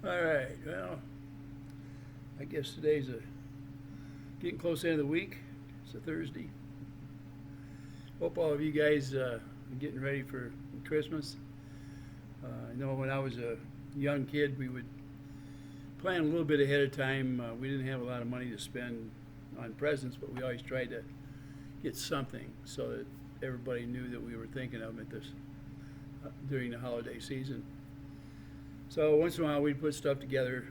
All right. Well, I guess today's getting close to the end of the week. It's a Thursday. Hope all of you guys are getting ready for Christmas. I know when I was a young kid, we would plan a little bit ahead of time. We didn't have a lot of money to spend on presents, but we always tried to get something so that everybody knew that we were thinking of it this during the holiday season. So once in a while, we'd put stuff together,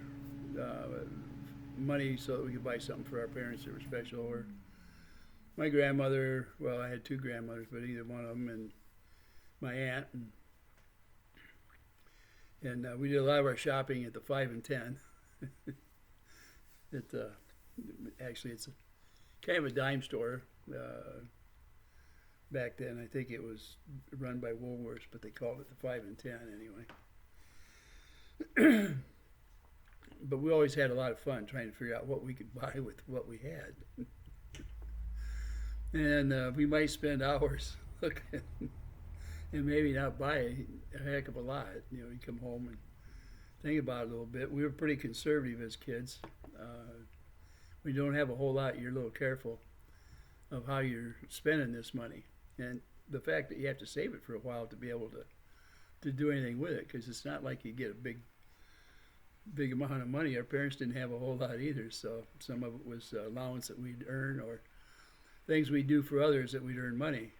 money so that we could buy something for our parents that were special. Or my grandmother, well, I had two grandmothers, but either one of them, and my aunt. And we did a lot of our shopping at the 5 and 10. it, Actually, it's kind of a dime store. Back then, I think it was run by Woolworths, but they called it the 5 and 10 anyway. But we always had a lot of fun trying to figure out what we could buy with what we had. And we might spend hours looking and maybe not buy a heck of a lot. You come home and think about it a little bit. We were pretty conservative as kids. When you don't have a whole lot, you're a little careful of how you're spending this money. And the fact that you have to save it for a while to be able to do anything with it, because it's not like you get a big amount of money. Our parents didn't have a whole lot either, so some of it was allowance that we'd earn or things we'd do for others that we'd earn money.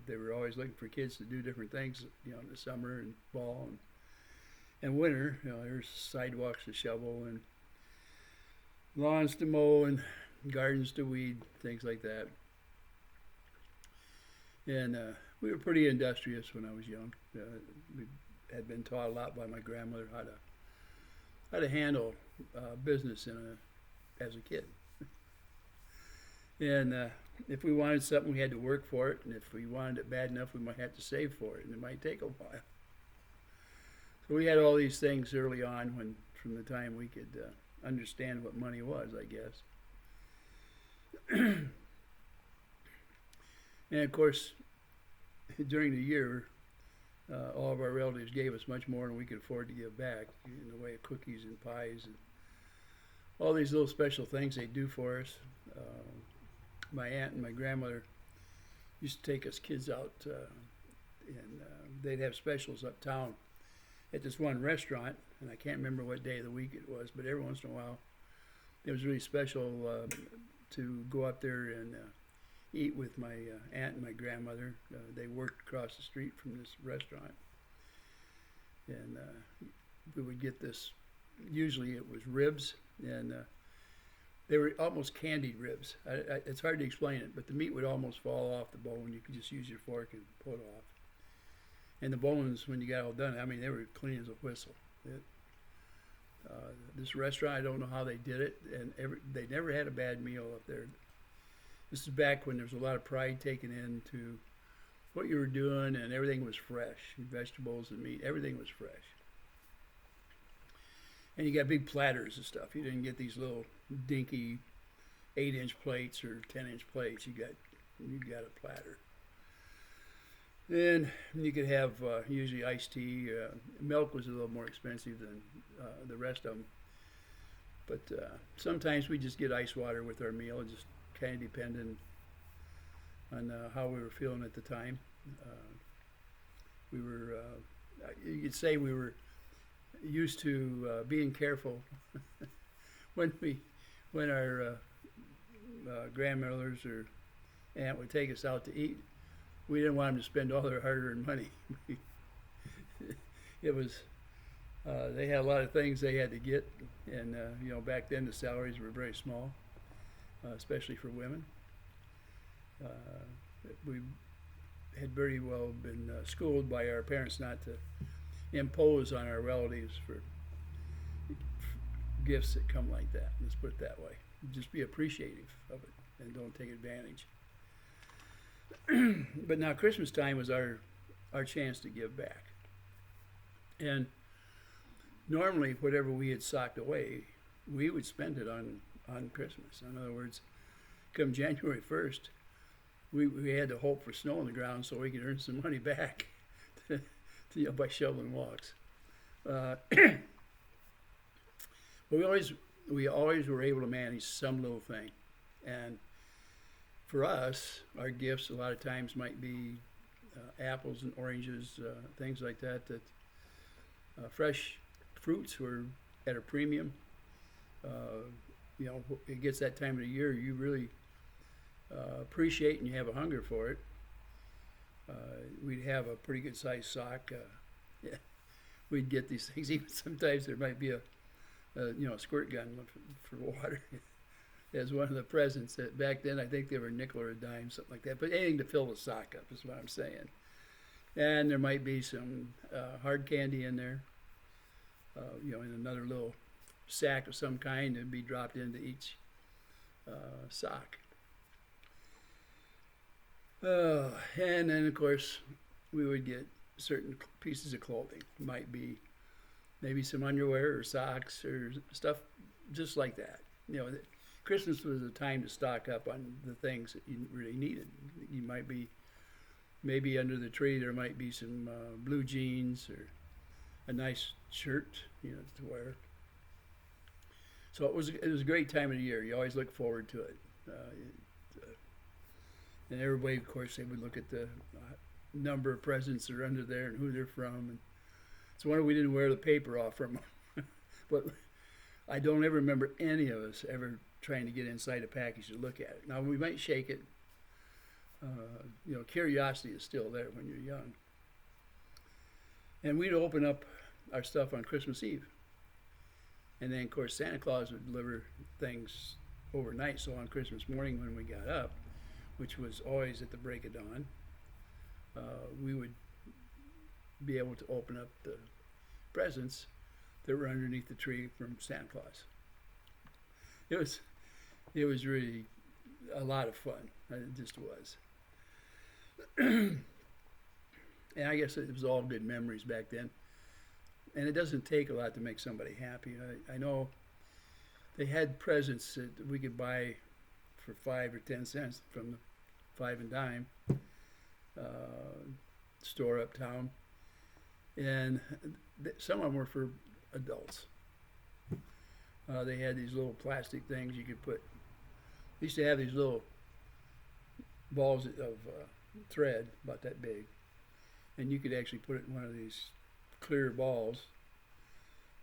They were always looking for kids to do different things, in the summer and fall and winter. There's sidewalks to shovel and lawns to mow and gardens to weed, things like that. And we were pretty industrious when I was young. We had been taught a lot by my grandmother how to handle business as a kid. And if we wanted something, we had to work for it, and if we wanted it bad enough, we might have to save for it, and it might take a while. So we had all these things early on, from the time we could understand what money was, I guess. And of course, during the year, all of our relatives gave us much more than we could afford to give back in the way of cookies and pies and all these little special things they do for us. My aunt and my grandmother used to take us kids out, and they'd have specials uptown at this one restaurant, and I can't remember what day of the week it was, but every once in a while it was really special to go up there and eat with my aunt and my grandmother. They worked across the street from this restaurant, and we would get this. Usually it was ribs, and they were almost candied ribs. It's hard to explain it, but the meat would almost fall off the bone. You could just use your fork and pull it off. And the bones, when you got all done, they were clean as a whistle. This restaurant, I don't know how they did it, and they never had a bad meal up there. This is back when there was a lot of pride taken into what you were doing, and everything was fresh. Vegetables and meat, everything was fresh. And you got big platters and stuff. You didn't get these little dinky 8-inch plates or 10-inch plates. You got a platter. And you could have usually iced tea. Milk was a little more expensive than the rest of them. But sometimes we just get ice water with our meal, just kind of depending on how we were feeling at the time. You could say we were used to being careful when our grandmothers or aunt would take us out to eat. We didn't want them to spend all their hard-earned money. It was they had a lot of things they had to get, and back then the salaries were very small, especially for women. We had very well been schooled by our parents not to impose on our relatives for gifts that come like that. Let's put it that way. Just be appreciative of it and don't take advantage. But now Christmas time was our chance to give back. And normally whatever we had socked away, we would spend it on Christmas. In other words, come January 1st, we had to hope for snow on the ground so we could earn some money back by shoveling walks. But we always were able to manage some little thing, and for us, our gifts a lot of times might be apples and oranges, things like that. That fresh fruits were at a premium. Uh, it gets that time of the year, you really appreciate and you have a hunger for it. Uh, we'd have a pretty good sized sock. Yeah, we'd get these things. Even sometimes there might be a squirt gun for water as one of the presents. That back then I think they were a nickel or a dime, something like that. But anything to fill the sock up is what I'm saying. And there might be some hard candy in there, in another little sack of some kind to be dropped into each sock. And then, of course, we would get certain pieces of clothing. Might be maybe some underwear or socks or stuff just like that. Christmas was a time to stock up on the things that you really needed. You might be, maybe under the tree there might be some blue jeans or a nice shirt, to wear. So it was a great time of the year. You always look forward to it. And everybody, of course, they would look at the number of presents that are under there and who they're from. And it's wonder we didn't wear the paper off from them. But I don't ever remember any of us ever trying to get inside a package to look at it. Now, we might shake it. Curiosity is still there when you're young. And we'd open up our stuff on Christmas Eve. And then, of course, Santa Claus would deliver things overnight. So on Christmas morning when we got up, which was always at the break of dawn, we would be able to open up the presents that were underneath the tree from Santa Claus. It was really a lot of fun. It just was. And I guess it was all good memories back then. And it doesn't take a lot to make somebody happy. I know they had presents that we could buy for 5 or 10 cents from the 5 and dime store uptown, and some of them were for adults. They had these little plastic things you could put. They used to have these little balls of thread about that big, and you could actually put it in one of these clear balls,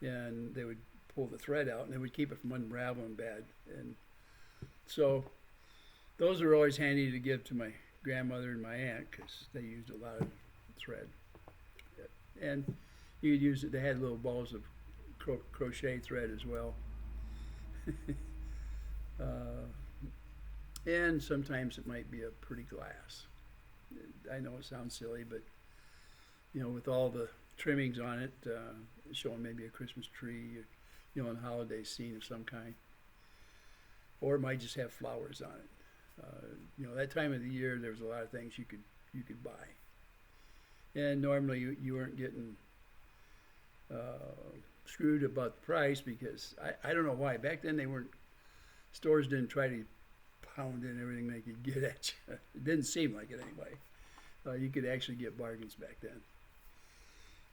and they would pull the thread out, and they would keep it from unraveling bad. And so those are always handy to give to my grandmother and my aunt because they used a lot of thread. And you could use it. They had little balls of crochet thread as well. And sometimes it might be a pretty glass. I know it sounds silly, but with all the trimmings on it, showing maybe a Christmas tree, or, a holiday scene of some kind, or it might just have flowers on it. That time of the year, there was a lot of things you could buy, and normally you weren't getting screwed about the price because I don't know why back then stores didn't try to pound in everything they could get at you. It didn't seem like it anyway. You could actually get bargains back then.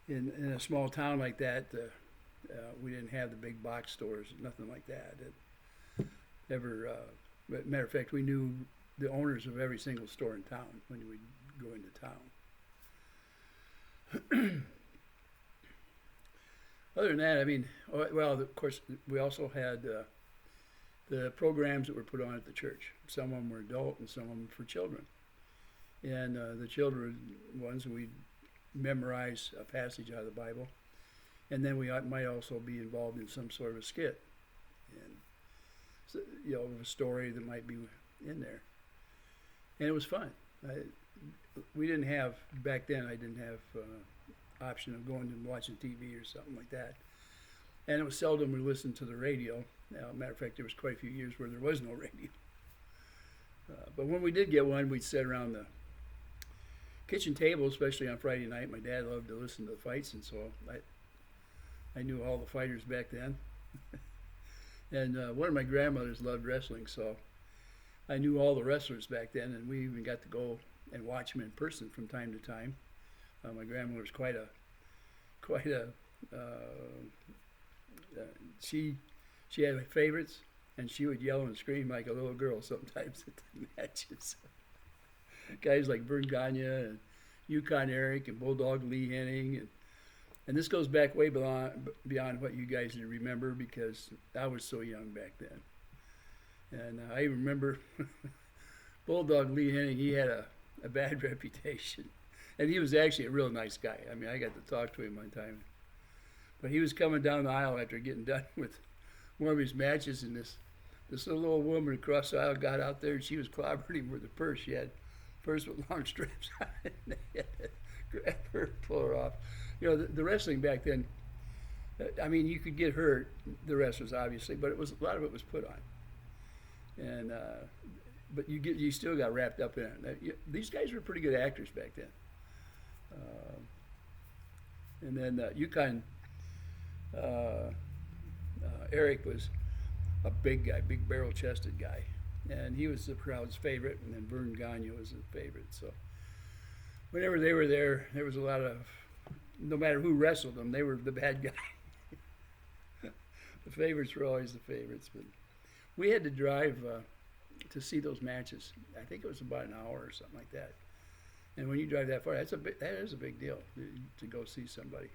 In a small town like that, we didn't have the big box stores, nothing like that. Matter of fact, we knew the owners of every single store in town when we would go into town. Other than that, well, of course, we also had the programs that were put on at the church. Some of them were adult and some of them for children. And the children ones, we'd memorize a passage out of the Bible, and then we might also be involved in some sort of a skit, and so, a story that might be in there, and it was fun. We didn't have back then. I didn't have option of going and watching TV or something like that, and it was seldom we listened to the radio. Matter of fact, there was quite a few years where there was no radio. But when we did get one, we'd sit around the kitchen table, especially on Friday night. My dad loved to listen to the fights, and so I knew all the fighters back then. And one of my grandmothers loved wrestling, so I knew all the wrestlers back then, and we even got to go and watch them in person from time to time. My grandmother was she she had favorites, and she would yell and scream like a little girl sometimes at the matches. Guys like Vern Gagne and Yukon Eric and Bulldog Lee Henning, and this goes back way beyond what you guys remember because I was so young back then. And I remember Bulldog Lee Henning, he had a bad reputation. And he was actually a real nice guy. I mean, I got to talk to him one time. But he was coming down the aisle after getting done with one of his matches, and this little old woman across the aisle got out there, and she was clobbering him with a purse. She had purse with long straps on it, and they had to grab her, pull her off. You know, the wrestling back then, I mean, you could get hurt, the wrestlers obviously, but it was a lot of it was put on. And but you still got wrapped up in it. These guys were pretty good actors back then. And then Yukon Eric was a big guy, big barrel-chested guy, and he was the crowd's favorite. And then Vern Gagne was the favorite. So whenever they were there, there was a lot of, no matter who wrestled them, they were the bad guy. The favorites were always the favorites. But we had to drive to see those matches. I think it was about an hour or something like that. And when you drive that far, that is a big deal to go see somebody.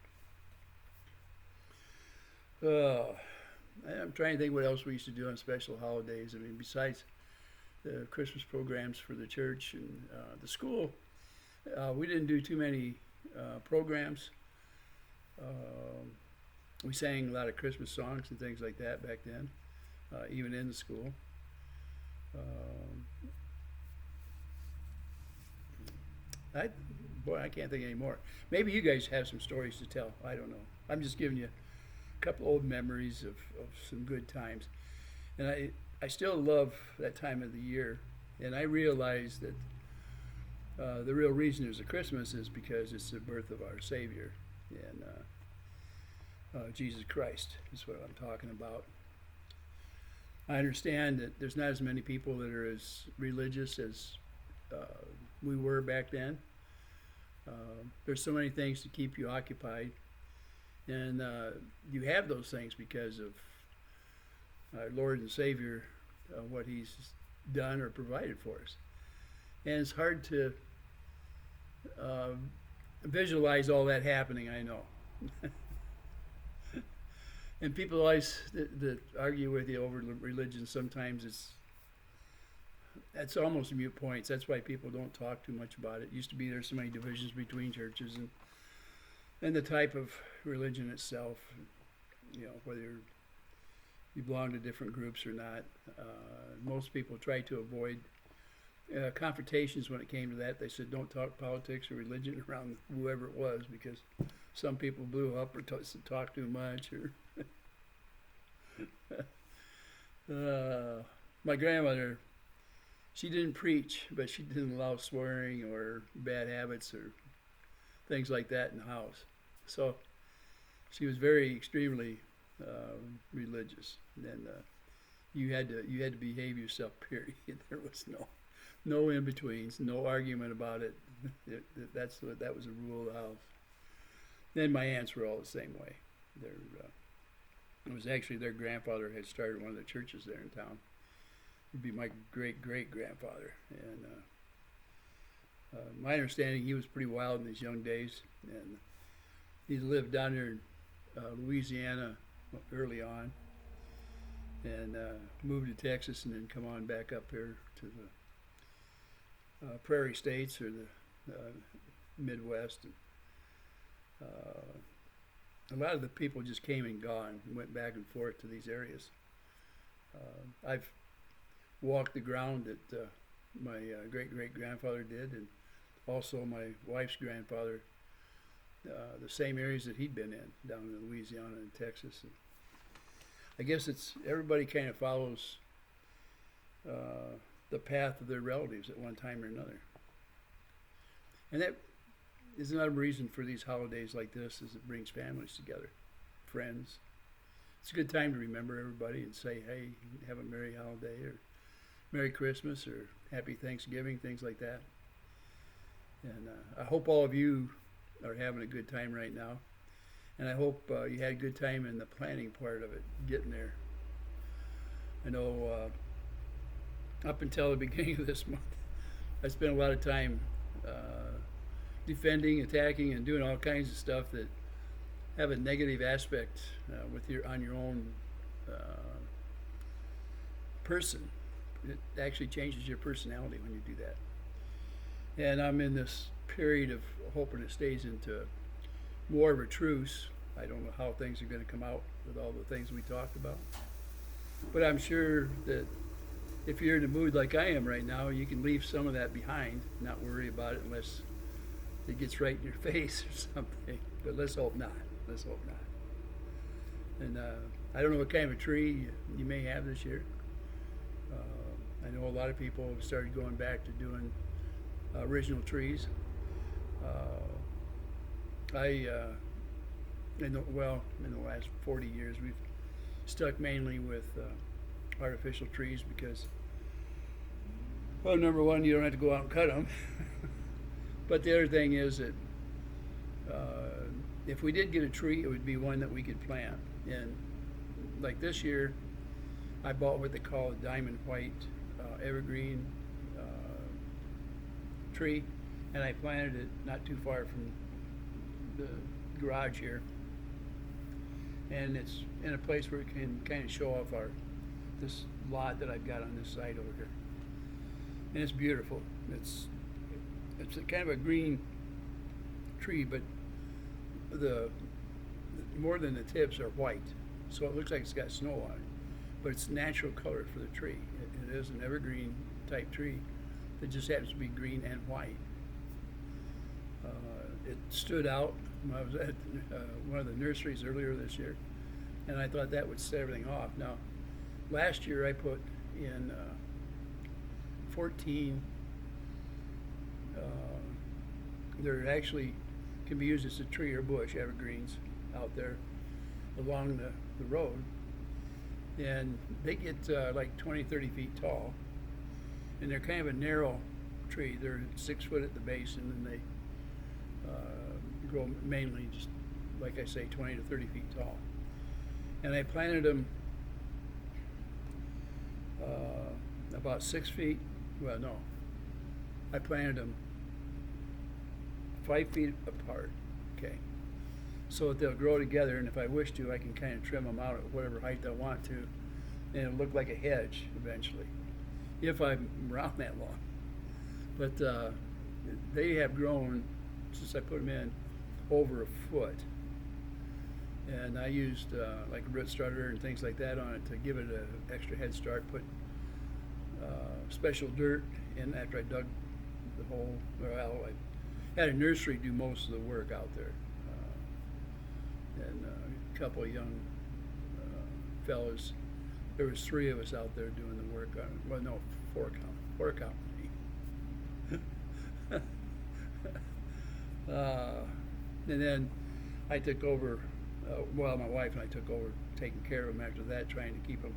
I'm trying to think what else we used to do on special holidays. I mean, besides the Christmas programs for the church and the school, we didn't do too many programs. We sang a lot of Christmas songs and things like that back then, even in the school. I can't think anymore. Maybe you guys have some stories to tell. I don't know. I'm just giving you a couple old memories of some good times. And I still love that time of the year. And I realize that the real reason there's a Christmas is because it's the birth of our Savior. And Jesus Christ is what I'm talking about. I understand that there's not as many people that are as religious as we were back then. There's so many things to keep you occupied, and you have those things because of our Lord and Savior, what He's done or provided for us. And it's hard to visualize all that happening, I know. And people always that argue with you over religion, sometimes that's almost mute points. That's why people don't talk too much about it. It used to be there's so many divisions between churches and the type of religion itself, you know, whether you belong to different groups or not. Most people try to avoid confrontations when it came to that. They said don't talk politics or religion around whoever it was because some people blew up or talked too much. Or my grandmother, she didn't preach, but she didn't allow swearing or bad habits or things like that in the house. So she was very extremely religious, and you had to behave yourself. Period. There was no in betweens, no argument about it. That was a rule of the house. Then my aunts were all the same way. It was actually their grandfather had started one of the churches there in town. He'd be my great-great-grandfather. And my understanding, he was pretty wild in his young days. And he lived down there in Louisiana early on. And moved to Texas and then come on back up here to the prairie states or the Midwest. A lot of the people just came and gone and went back and forth to these areas. I've walked the ground that my great-great-grandfather did, and also my wife's grandfather, the same areas that he'd been in, down in Louisiana and Texas. And I guess everybody kind of follows the path of their relatives at one time or another. And that is another reason for these holidays like this, is it brings families together, friends. It's a good time to remember everybody and say, hey, have a merry holiday, or Merry Christmas, or Happy Thanksgiving, things like that. And I hope all of you are having a good time right now. And I hope you had a good time in the planning part of it, getting there. I know up until the beginning of this month, I spent a lot of time defending, attacking, and doing all kinds of stuff that have a negative aspect with your on your own person. It actually changes your personality when you do that. And I'm in this period of hoping it stays into more of a truce. I don't know how things are going to come out with all the things we talked about. But I'm sure that if you're in a mood like I am right now, you can leave some of that behind, not worry about it unless it gets right in your face or something. But let's hope not. Let's hope not. And I don't know what kind of a tree you may have this year. I know a lot of people have started going back to doing original trees. In the last 40 years, we've stuck mainly with artificial trees because, well, number one, you don't have to go out and cut them. But the other thing is that if we did get a tree, it would be one that we could plant. And like this year, I bought what they call a diamond white evergreen tree, and I planted it not too far from the garage here. And it's in a place where it can kind of show off this lot that I've got on this side over here. And it's beautiful. It's a kind of a green tree, but the more than the tips are white, so it looks like it's got snow on it. But it's natural color for the tree. It is an evergreen type tree that just happens to be green and white. It stood out when I was at one of the nurseries earlier this year, and I thought that would set everything off. Now, last year I put in 14. There actually can be used as a tree or bush, evergreens out there along the road. And they get like 20, 30 feet tall. And they're kind of a narrow tree. They're 6 foot at the base, and then they grow mainly just, like I say, 20 to 30 feet tall. And I planted them about 6 feet. Well, no. I planted them 5 feet apart. Okay. So that they'll grow together, and if I wish to, I can kind of trim them out at whatever height I want to, and it'll look like a hedge eventually, if I'm around that long. But they have grown, since I put them in, over a foot. And I used like a root starter and things like that on it to give it an extra head start, put special dirt in after I dug the hole. Well, I had a nursery do most of the work out there. And a couple of young fellas. There was 3 of us out there doing the work on it. Well, no, 4 count me. And then I took over. My wife and I took over taking care of them after that, trying to keep them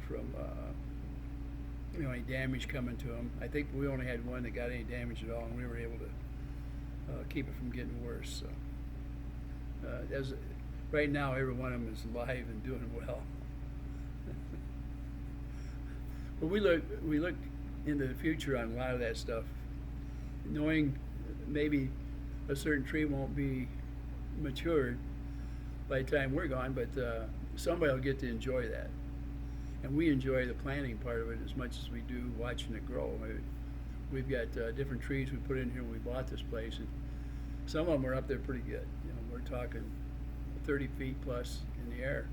from any damage coming to them. I think we only had one that got any damage at all, and we were able to keep it from getting worse. So. Right now, every one of them is alive and doing well. But we look into the future on a lot of that stuff, knowing maybe a certain tree won't be matured by the time we're gone, but somebody will get to enjoy that. And we enjoy the planting part of it as much as we do watching it grow. We've got different trees we put in here when we bought this place, and some of them are up there pretty good. We're talking 30 feet plus in the air.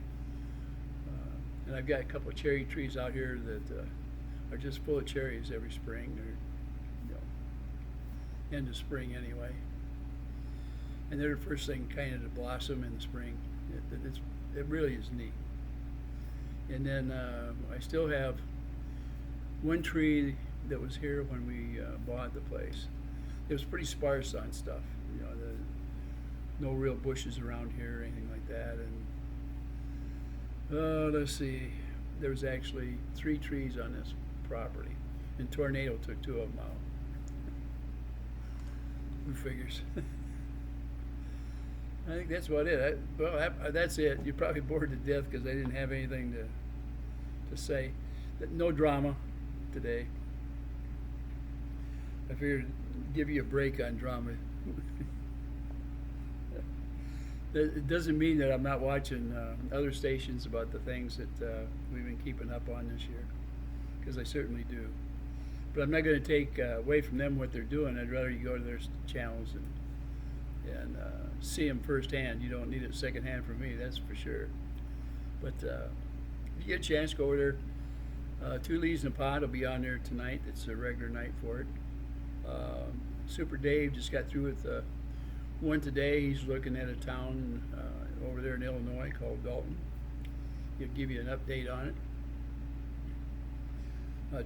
And I've got a couple of cherry trees out here that are just full of cherries every spring, or end of spring anyway. And they're the first thing kind of to blossom in the spring. It really is neat. And then I still have one tree that was here when we bought the place. It was pretty sparse on stuff. No real bushes around here or anything like that. And let's see, there was actually 3 trees on this property, and tornado took 2 of them out. Who figures? I think that's about it. That's it. You're probably bored to death because I didn't have anything to say that no drama today. I figured give you a break on drama. It doesn't mean that I'm not watching other stations about the things that we've been keeping up on this year, because I certainly do. But I'm not going to take away from them what they're doing. I'd rather you go to their channels and see them firsthand. You don't need it secondhand from me, that's for sure. But if you get a chance, go over there. Two Leaves in a Pod will be on there tonight. It's a regular night for it. Super Dave just got through with one today. He's looking at a town over there in Illinois called Dalton. He'll give you an update on it.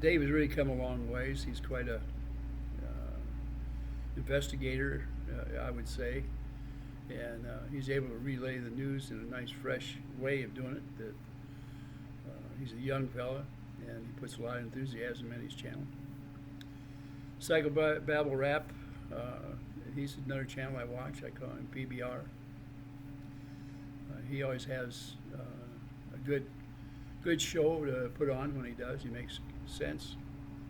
Dave has really come a long ways. He's quite a investigator, I would say, and he's able to relay the news in a nice, fresh way of doing it. That he's a young fella, and he puts a lot of enthusiasm in his channel. Psychobabble Rap. He's another channel I watch. I call him PBR. He always has a good show to put on when he does. He makes sense.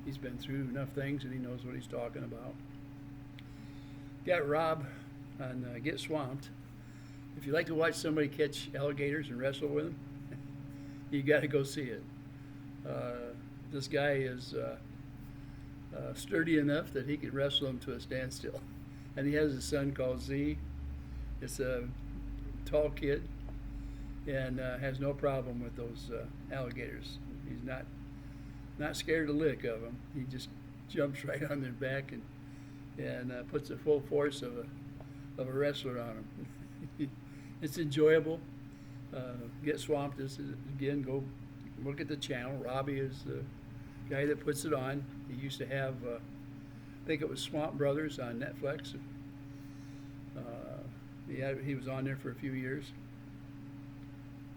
He's been through enough things and he knows what he's talking about. Got Rob on Get Swamped. If you like to watch somebody catch alligators and wrestle with them, you got to go see it. This guy is sturdy enough that he can wrestle them to a standstill. And he has a son called Z. It's a tall kid and has no problem with those alligators. He's not scared to lick of them. He just jumps right on their back and puts the full force of a wrestler on them. It's enjoyable. Get Swamped. This is, again, go look at the channel. Robbie is the guy that puts it on. He used to have, I think it was Swamp Brothers on Netflix. He was on there for a few years.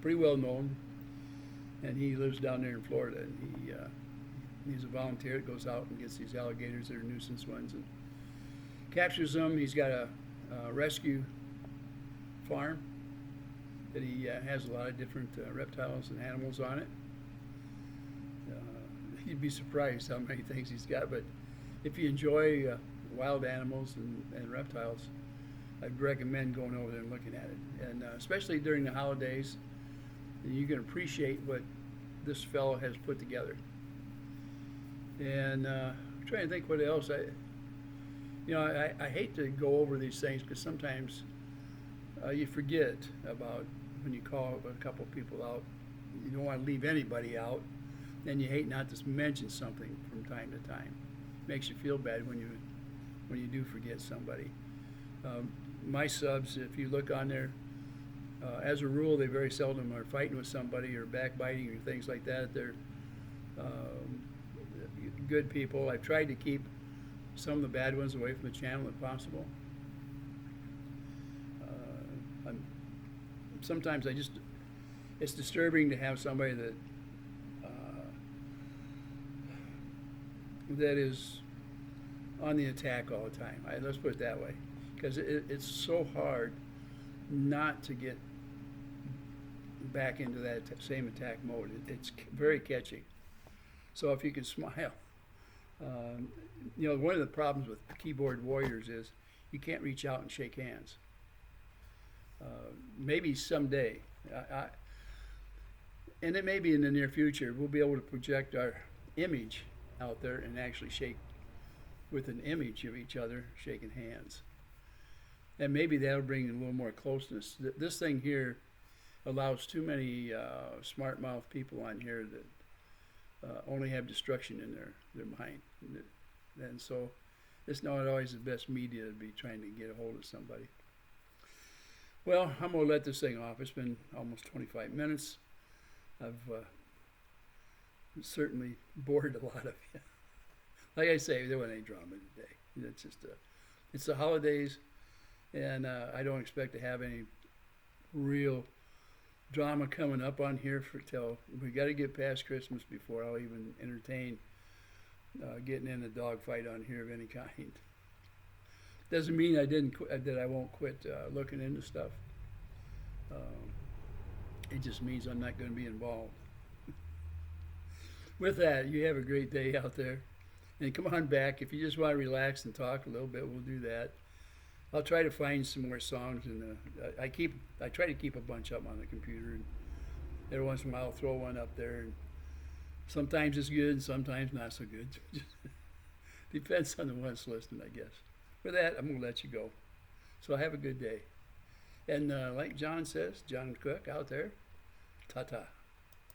Pretty well known. And he lives down there in Florida. And he's a volunteer that goes out and gets these alligators that are nuisance ones and captures them. He's got a rescue farm that he has a lot of different reptiles and animals on it. You'd be surprised how many things he's got, but if you enjoy wild animals and reptiles, I'd recommend going over there and looking at it. And especially during the holidays, you can appreciate what this fellow has put together. And I'm trying to think what else. I hate to go over these things because sometimes you forget about when you call a couple people out. You don't want to leave anybody out. And you hate not to mention something from time to time. Makes you feel bad when you do forget somebody. My subs, if you look on there, as a rule, they very seldom are fighting with somebody or backbiting or things like that. They're good people. I've tried to keep some of the bad ones away from the channel if possible. Sometimes it's disturbing to have somebody that is on the attack all the time. Let's put it that way, because it's so hard not to get back into that same attack mode. It's very catchy. So if you can smile, one of the problems with keyboard warriors is you can't reach out and shake hands. Maybe someday, and it may be in the near future, we'll be able to project our image out there and actually shake with an image of each other, shaking hands. And maybe that'll bring a little more closeness. This thing here allows too many smart mouth people on here that only have destruction in their mind. And so it's not always the best media to be trying to get a hold of somebody. Well, I'm going to let this thing off. It's been almost 25 minutes. I've certainly bored a lot of you. Like I say, there wasn't any drama today. It's just it's the holidays, and I don't expect to have any real drama coming up on here till we got to get past Christmas before I'll even entertain getting in a dogfight on here of any kind. Doesn't mean that I won't quit looking into stuff. It just means I'm not going to be involved. With that, you have a great day out there. And come on back. If you just want to relax and talk a little bit, we'll do that. I'll try to find some more songs, and I try to keep a bunch up on the computer, and every once in a while I'll throw one up there. And sometimes it's good, and sometimes not so good. Depends on the one that's listening, I guess. With that, I'm gonna let you go. So have a good day. And like John says, John Cook out there, ta ta.